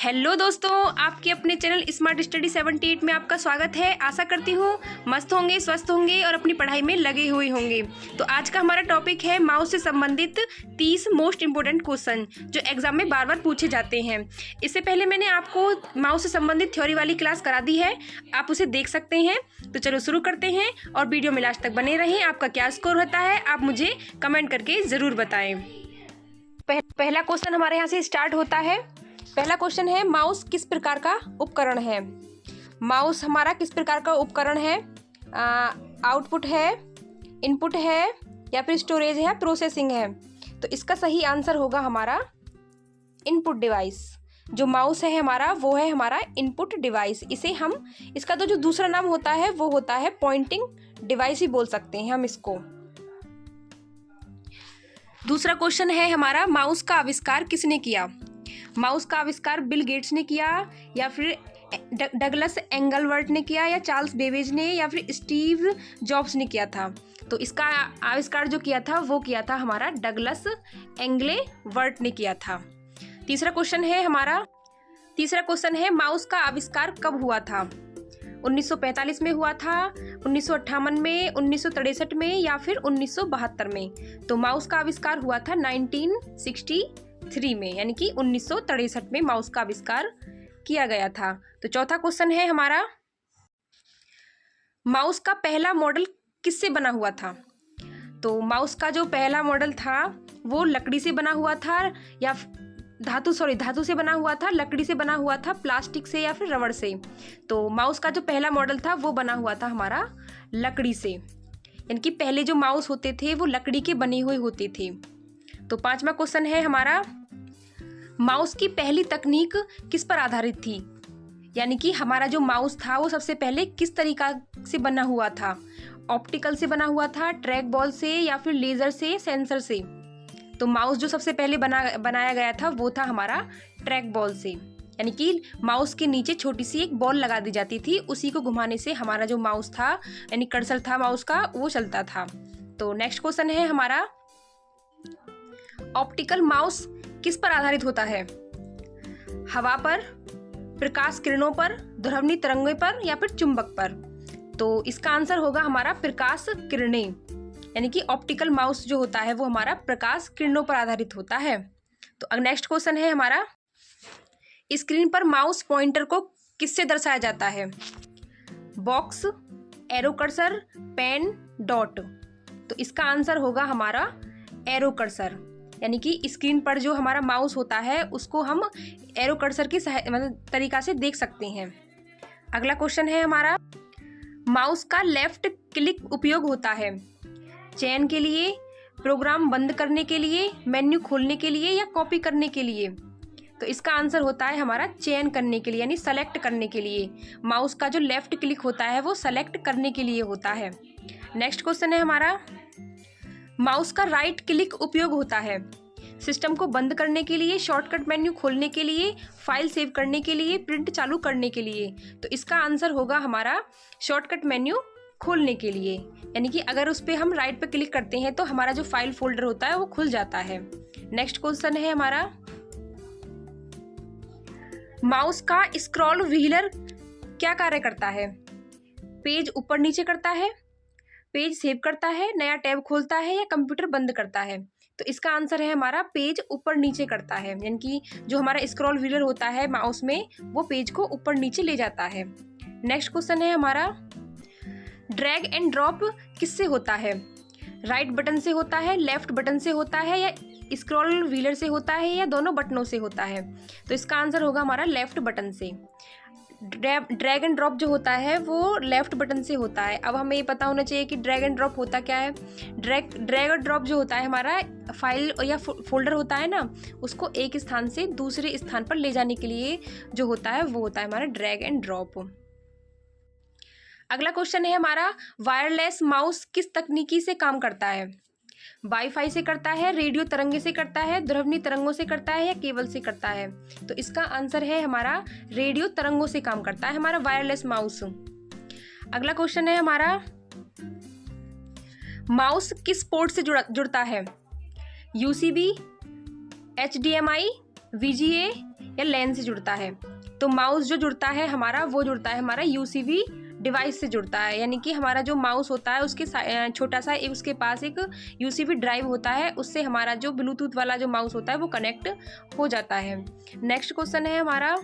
Hello दोस्तों, आपके अपने चैनल स्मार्ट स्टडी 78 में आपका स्वागत है। आशा करती हूँ मस्त होंगे, स्वस्थ होंगे और अपनी पढ़ाई में लगे हुए होंगे। तो आज का हमारा टॉपिक है माउस से संबंधित 30 मोस्ट इंपोर्टेंट क्वेश्चन जो एग्जाम में बार बार पूछे जाते हैं। इससे पहले मैंने आपको माउस से संबंधित थ्योरी वाली क्लास करा दी है, आप उसे देख सकते हैं। तो चलो शुरू करते हैं और वीडियो में लास्ट तक बने रहें। आपका क्या स्कोर होता है आप मुझे कमेंट करके ज़रूर बताएं। पहला क्वेश्चन हमारे यहाँ से स्टार्ट होता है। पहला क्वेश्चन है, माउस किस प्रकार का उपकरण है? माउस हमारा किस प्रकार का उपकरण है? आउटपुट है, इनपुट है, या फिर स्टोरेज है, प्रोसेसिंग है? तो इसका सही आंसर होगा हमारा इनपुट डिवाइस। जो माउस है हमारा वो है हमारा इनपुट डिवाइस। इसे हम इसका तो जो दूसरा नाम होता है वो होता है पॉइंटिंग डिवाइस ही बोल सकते हैं हम इसको। दूसरा क्वेश्चन है हमारा, माउस का आविष्कार किसने किया? माउस का आविष्कार बिल गेट्स ने किया, या फिर डगलस एंगलवर्ट ने किया, या चार्ल्स बेबेज ने, या फिर स्टीव जॉब्स ने किया था? तो इसका आविष्कार जो किया था वो किया था हमारा डगलस एंगलेवर्ट ने किया था। तीसरा क्वेश्चन है माउस का आविष्कार कब हुआ था? 1945 में हुआ था, 1958 में, 1963 में, या फिर 1972 में? तो माउस का आविष्कार हुआ था 1963 में, यानी कि 1963 में माउस का आविष्कार किया गया था। तो चौथा क्वेश्चन है हमारा, माउस का पहला मॉडल किससे बना हुआ था? तो माउस का जो पहला मॉडल था वो लकड़ी से बना हुआ था, या धातु से बना हुआ था, लकड़ी से बना हुआ था, प्लास्टिक से, या फिर रबड़ से? तो माउस का जो पहला मॉडल था वो बना हुआ था हमारा लकड़ी से, यानी कि पहले जो माउस होते थे वो लकड़ी के बने हुए होते थे। तो पांचवा क्वेश्चन है हमारा, माउस की पहली तकनीक किस पर आधारित थी? यानी कि हमारा जो माउस था वो सबसे पहले किस तरीका से बना हुआ था? ऑप्टिकल से बना हुआ था, ट्रैक बॉल से, या फिर लेजर से, सेंसर से? तो माउस जो सबसे पहले बनाया गया था वो था हमारा ट्रैक बॉल से, यानी कि माउस के नीचे छोटी सी एक बॉल लगा दी जाती थी, उसी को घुमाने से हमारा जो माउस था यानी कर्सर था माउस का वो चलता था। तो नेक्स्ट क्वेश्चन है हमारा, ऑप्टिकल माउस किस पर आधारित होता है? हवा पर, प्रकाश किरणों पर, ध्वनि तरंगों पर, या फिर चुंबक पर? तो इसका आंसर होगा हमारा प्रकाश किरणें, यानी कि ऑप्टिकल माउस जो होता है वो हमारा प्रकाश किरणों पर आधारित होता है। तो नेक्स्ट क्वेश्चन है हमारा, स्क्रीन पर माउस पॉइंटर को किससे दर्शाया जाता है? Box, arrow cursor, pen, dot? तो इसका आंसर होगा हमारा एरो कर्सर, यानी कि स्क्रीन पर जो हमारा माउस होता है उसको हम एरो कर्सर की तरीका से देख सकते हैं। अगला क्वेश्चन है हमारा, माउस का लेफ्ट क्लिक उपयोग होता है चयन के लिए, प्रोग्राम बंद करने के लिए, मेन्यू खोलने के लिए, या कॉपी करने के लिए? तो इसका आंसर होता है हमारा चयन करने के लिए, यानी सेलेक्ट करने के लिए। माउस का जो लेफ्ट क्लिक होता है वो सेलेक्ट करने के लिए होता है। नेक्स्ट क्वेश्चन है हमारा, माउस का राइट क्लिक उपयोग होता है सिस्टम को बंद करने के लिए, शॉर्टकट मेन्यू खोलने के लिए, फाइल सेव करने के लिए, प्रिंट चालू करने के लिए? तो इसका आंसर होगा हमारा शॉर्टकट मेन्यू खोलने के लिए, यानी कि अगर उस पर हम राइट पे क्लिक करते हैं तो हमारा जो फाइल फोल्डर होता है वो खुल जाता है। नेक्स्ट क्वेश्चन है हमारा, माउस का स्क्रॉल व्हीलर क्या कार्य करता है? पेज ऊपर नीचे करता है, पेज सेव करता है, नया टैब खोलता है, या कंप्यूटर बंद करता है? तो इसका आंसर है हमारा पेज ऊपर नीचे करता है, यानी कि जो हमारा स्क्रॉल व्हीलर होता है माउस में वो पेज को ऊपर नीचे ले जाता है। नेक्स्ट क्वेश्चन है हमारा, ड्रैग एंड ड्रॉप किससे होता है? राइट बटन से होता है, लेफ्ट बटन से होता है, या स्क्रॉल व्हीलर से होता है, या दोनों बटनों से होता है? तो इसका आंसर होगा हमारा लेफ्ट बटन से। ड्रैग एंड ड्रॉप जो होता है वो लेफ्ट बटन से होता है। अब हमें ये पता होना चाहिए कि ड्रैग एंड ड्रॉप होता क्या है। ड्रैग और ड्रॉप जो होता है हमारा फाइल या फोल्डर होता है ना, उसको एक स्थान से दूसरे स्थान पर ले जाने के लिए जो होता है वो होता है हमारा ड्रैग एंड ड्रॉप। अगला क्वेश्चन है हमारा, वायरलेस माउस किस तकनीकी से काम करता है? वाईफाई से करता है, रेडियो तरंगे से करता है, ध्वनि तरंगों से करता है, या केबल से करता है? तो इसका आंसर है हमारा रेडियो तरंगों से काम करता है हमारा वायरलेस माउस। अगला क्वेश्चन है हमारा, माउस किस पोर्ट से जुड़ता है? यूसीबी, HDMI, VGA, या लैन से जुड़ता है। तो माउस जो जुड़ता है हमारा, वो जुड़ता है हमारा यूसीबी डिवाइस से जुड़ता है, यानी कि हमारा जो माउस होता है उसके छोटा सा एक उसके पास एक यूसीबी ड्राइव होता है, उससे हमारा जो ब्लूटूथ वाला जो माउस होता है वो कनेक्ट हो जाता है। नेक्स्ट क्वेश्चन है हमारा,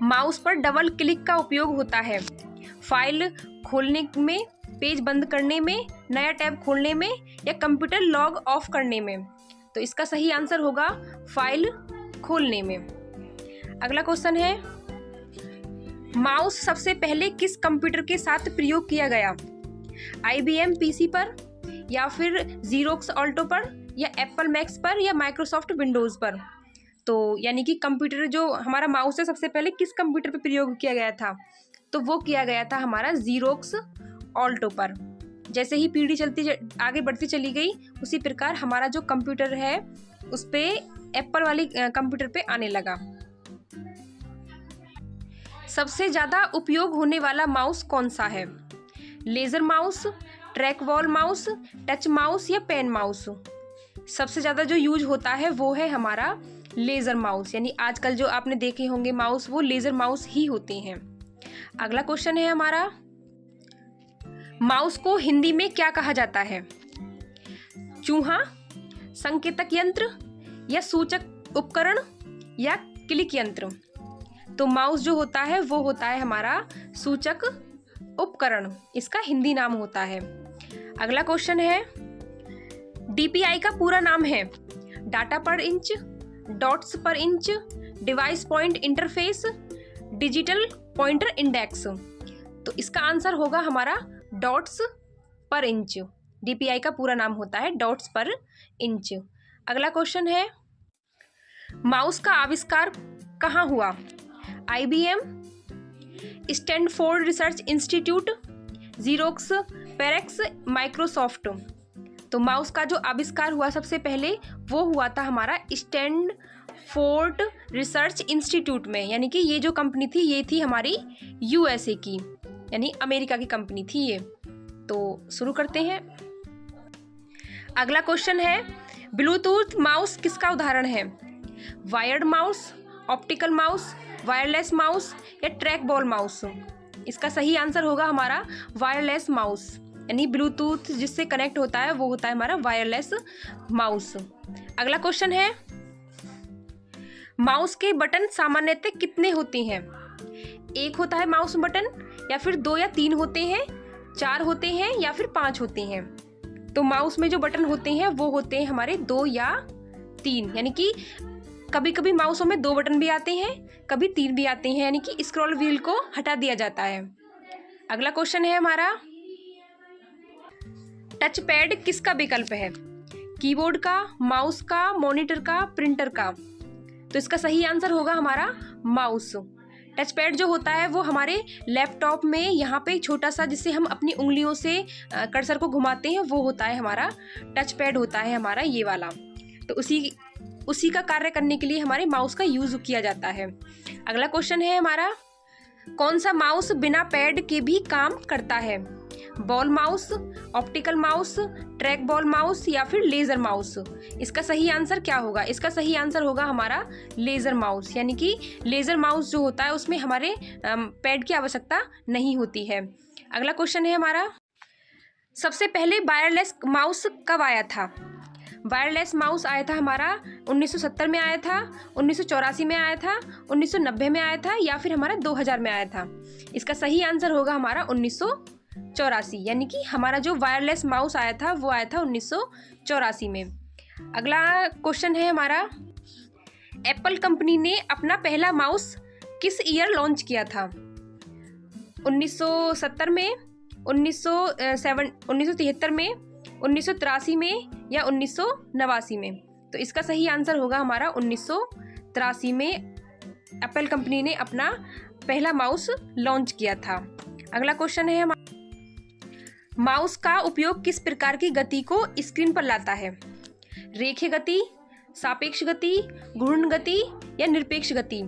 माउस पर डबल क्लिक का उपयोग होता है फाइल खोलने में, पेज बंद करने में, नया टैब खोलने में या कंप्यूटर लॉग ऑफ करने में। तो इसका सही आंसर होगा फाइल खोलने में। अगला क्वेश्चन है, माउस सबसे पहले किस कंप्यूटर के साथ प्रयोग किया गया? IBM PC पर या फिर Xerox Alto पर या एप्पल मैक्स पर या माइक्रोसॉफ्ट विंडोज़ पर। तो यानी कि कंप्यूटर जो हमारा माउस है सबसे पहले किस कंप्यूटर पर प्रयोग किया गया था? तो वो किया गया था हमारा Xerox Alto पर। जैसे ही पीढ़ी चलती आगे बढ़ती चली गई, उसी प्रकार हमारा जो कंप्यूटर है उस पर एप्पल वाली कंप्यूटर पे आने लगा। सबसे ज़्यादा उपयोग होने वाला माउस कौन सा है? Laser mouse, track ball mouse, touch mouse या पेन माउस। सबसे ज़्यादा जो यूज होता है वो है हमारा लेज़र माउस, यानी आजकल जो आपने देखे होंगे माउस वो लेज़र माउस ही होते हैं। अगला क्वेश्चन है हमारा, माउस को हिंदी में क्या कहा जाता है? चूहा, संकेतक यंत्र या सूचक उपकरण या क्लिक यंत्र। तो माउस जो होता है वो होता है हमारा सूचक उपकरण, इसका हिंदी नाम होता है। अगला क्वेश्चन है, DPI का पूरा नाम है डाटा पर इंच, डॉट्स पर inch, device point interface, digital pointer index. तो इसका आंसर होगा हमारा डॉट्स पर इंच। DPI का पूरा नाम होता है डॉट्स पर इंच। अगला क्वेश्चन है, माउस का आविष्कार कहाँ हुआ? IBM, Stanford Research Institute, Xerox, पेरेक्स, माइक्रोसॉफ्ट। तो माउस का जो आविष्कार हुआ सबसे पहले वो हुआ था हमारा स्टैनफोर्ड रिसर्च इंस्टीट्यूट में, यानी कि ये जो कंपनी थी ये थी हमारी USA की, यानी अमेरिका की कंपनी थी ये। तो शुरू करते हैं। अगला क्वेश्चन है, ब्लूटूथ माउस किसका उदाहरण है? Wired mouse, optical mouse, wireless mouse या ट्रैक बॉल माउस। इसका सही आंसर होगा हमारा वायरलेस माउस, यानी ब्लूटूथ जिससे कनेक्ट होता है वो होता है हमारा वायरलेस माउस। अगला क्वेश्चन है, माउस के बटन सामान्यतः कितने होते हैं? एक होता है माउस बटन, या फिर 2 या 3 होते हैं, 4 होते हैं या फिर 5 होते हैं। तो माउस में जो बटन होते हैं वो होते हैं हमारे 2 या 3, यानी कि कभी कभी माउसों में 2 बटन भी आते हैं, कभी 3 भी आते हैं, यानी कि स्क्रॉल व्हील को हटा दिया जाता है। अगला क्वेश्चन है हमारा, टच पैड किसका विकल्प है? कीबोर्ड का, माउस का, मॉनिटर का, प्रिंटर का। तो इसका सही आंसर होगा हमारा माउस। टच पैड जो होता है वो हमारे लैपटॉप में यहाँ पे छोटा सा जिससे हम अपनी उंगलियों से कर्सर को घुमाते हैं वो होता है हमारा टच पैड होता है हमारा ये वाला। तो उसी का कार्य करने के लिए हमारे माउस का यूज किया जाता है। अगला क्वेश्चन है हमारा, कौन सा माउस बिना पैड के भी काम करता है? Ball mouse, optical mouse, track ball mouse या फिर लेजर माउस। इसका सही आंसर क्या होगा? इसका सही आंसर होगा हमारा लेजर माउस, यानी कि लेजर माउस जो होता है उसमें हमारे पैड की आवश्यकता नहीं होती है। अगला क्वेश्चन है हमारा, सबसे पहले वायरलेस माउस कब आया था? वायरलेस माउस आया था हमारा 1970 में आया था, 1984 में आया था, 1990 में आया था या फिर हमारा 2000 में आया था। इसका सही आंसर होगा हमारा 1984, यानी कि हमारा जो वायरलेस माउस आया था वो आया था 1984 में। अगला क्वेश्चन है हमारा, एप्पल कंपनी ने अपना पहला माउस किस ईयर लॉन्च किया था? 1970 में, 1973 में, 1983 में या 1989 में। तो इसका सही आंसर होगा हमारा 1983 में एप्पल कंपनी ने अपना पहला माउस लॉन्च किया था। अगला क्वेश्चन है, माउस का उपयोग किस प्रकार की गति को स्क्रीन पर लाता है? रेखीय गति, सापेक्ष गति, घूर्ण गति या निरपेक्ष गति।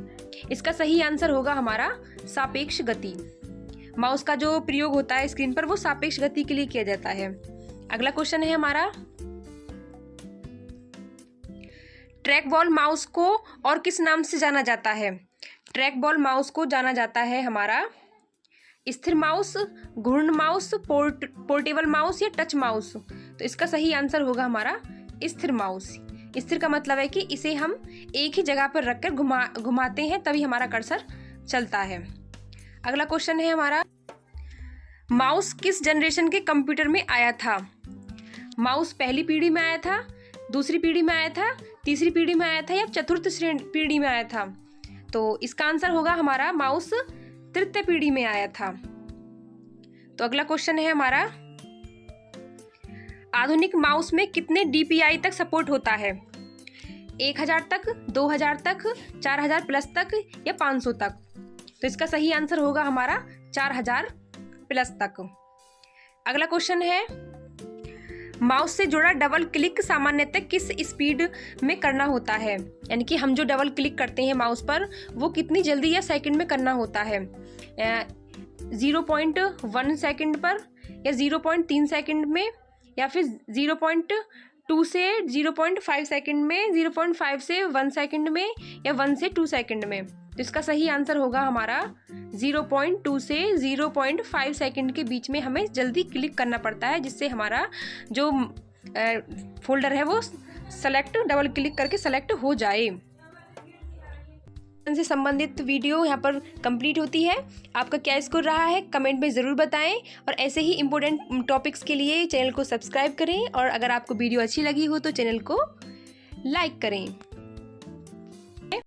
इसका सही आंसर होगा हमारा सापेक्ष गति। माउस का जो प्रयोग होता है स्क्रीन पर वो सापेक्ष गति के लिए किया जाता है। अगला क्वेश्चन है हमारा, ट्रैक बॉल माउस को और किस नाम से जाना जाता है? ट्रैक बॉल माउस को जाना जाता है हमारा स्थिर माउस, घूर्णन माउस, पोर्टेबल माउस या टच माउस। तो इसका सही आंसर होगा हमारा स्थिर माउस। स्थिर का मतलब है कि इसे हम एक ही जगह पर रखकर घुमाते हैं तभी हमारा कर्सर चलता है। अगला क्वेश्चन है हमारा, माउस किस जनरेशन के कंप्यूटर में आया था? माउस पहली पीढ़ी में आया था, दूसरी पीढ़ी में आया था, तीसरी पीढ़ी में आया था या चतुर्थ पीढ़ी में आया था? तो इसका आंसर होगा हमारा माउस तृतीय पीढ़ी में आया था। तो अगला क्वेश्चन है हमारा, आधुनिक माउस में कितने DPI तक सपोर्ट होता है? 1000 तक, 2000 तक, 4000 प्लस तक या 500 तक? तो इसका सही आंसर होगा हमारा 4000 प्लस तक। अगला क्वेश्चन है, माउस से जुड़ा डबल क्लिक सामान्यतः किस स्पीड में करना होता है? यानी कि हम जो डबल क्लिक करते हैं माउस पर वो कितनी जल्दी या सेकंड में करना होता है? 0.1 सेकंड पर या 0.3 सेकंड में या फिर 0.2 से 0.5 सेकंड में, 0.5 से 1 सेकंड में या 1 से 2 सेकंड में? तो इसका सही आंसर होगा हमारा 0.2 से 0.5 सेकंड के बीच में हमें जल्दी क्लिक करना पड़ता है, जिससे हमारा जो फोल्डर है वो सेलेक्ट, डबल क्लिक करके सेलेक्ट हो जाए। से संबंधित वीडियो यहाँ पर कंप्लीट होती है। आपका क्या स्कोर रहा है कमेंट में ज़रूर बताएं और ऐसे ही इम्पोर्टेंट टॉपिक्स के लिए चैनल को सब्सक्राइब करें और अगर आपको वीडियो अच्छी लगी हो तो चैनल को लाइक करें।